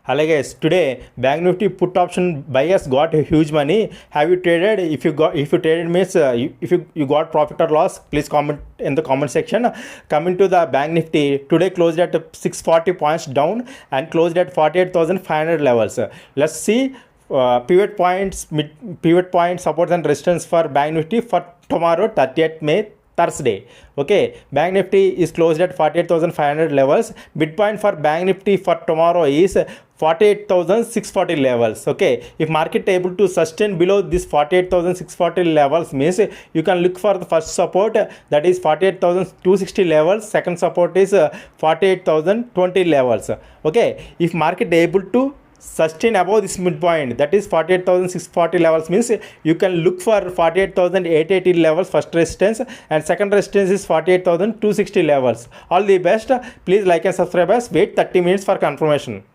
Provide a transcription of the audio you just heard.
Hello guys, today Bank Nifty put option buyers got a huge money. Have you traded? If you traded means if you got profit or loss, please comment in the comment section. Coming to the Bank Nifty, today closed at 640 points down and closed at 48,500 levels. Let's see pivot points, pivot point supports and resistance for Bank Nifty for tomorrow 30th May Thursday. Okay, Bank Nifty is closed at 48,500 levels. Midpoint for Bank Nifty for tomorrow is 48,640 levels. Okay, if market able to sustain below this 48,640 levels means you can look for the first support, that is 48,260 levels. Second support is 48,020 levels. Okay, if market able to sustain above this midpoint, that is 48,640 levels means you can look for 48,880 levels first resistance, and second resistance is 48,260 levels. All the best. Please like and subscribe us. Wait 30 minutes for confirmation.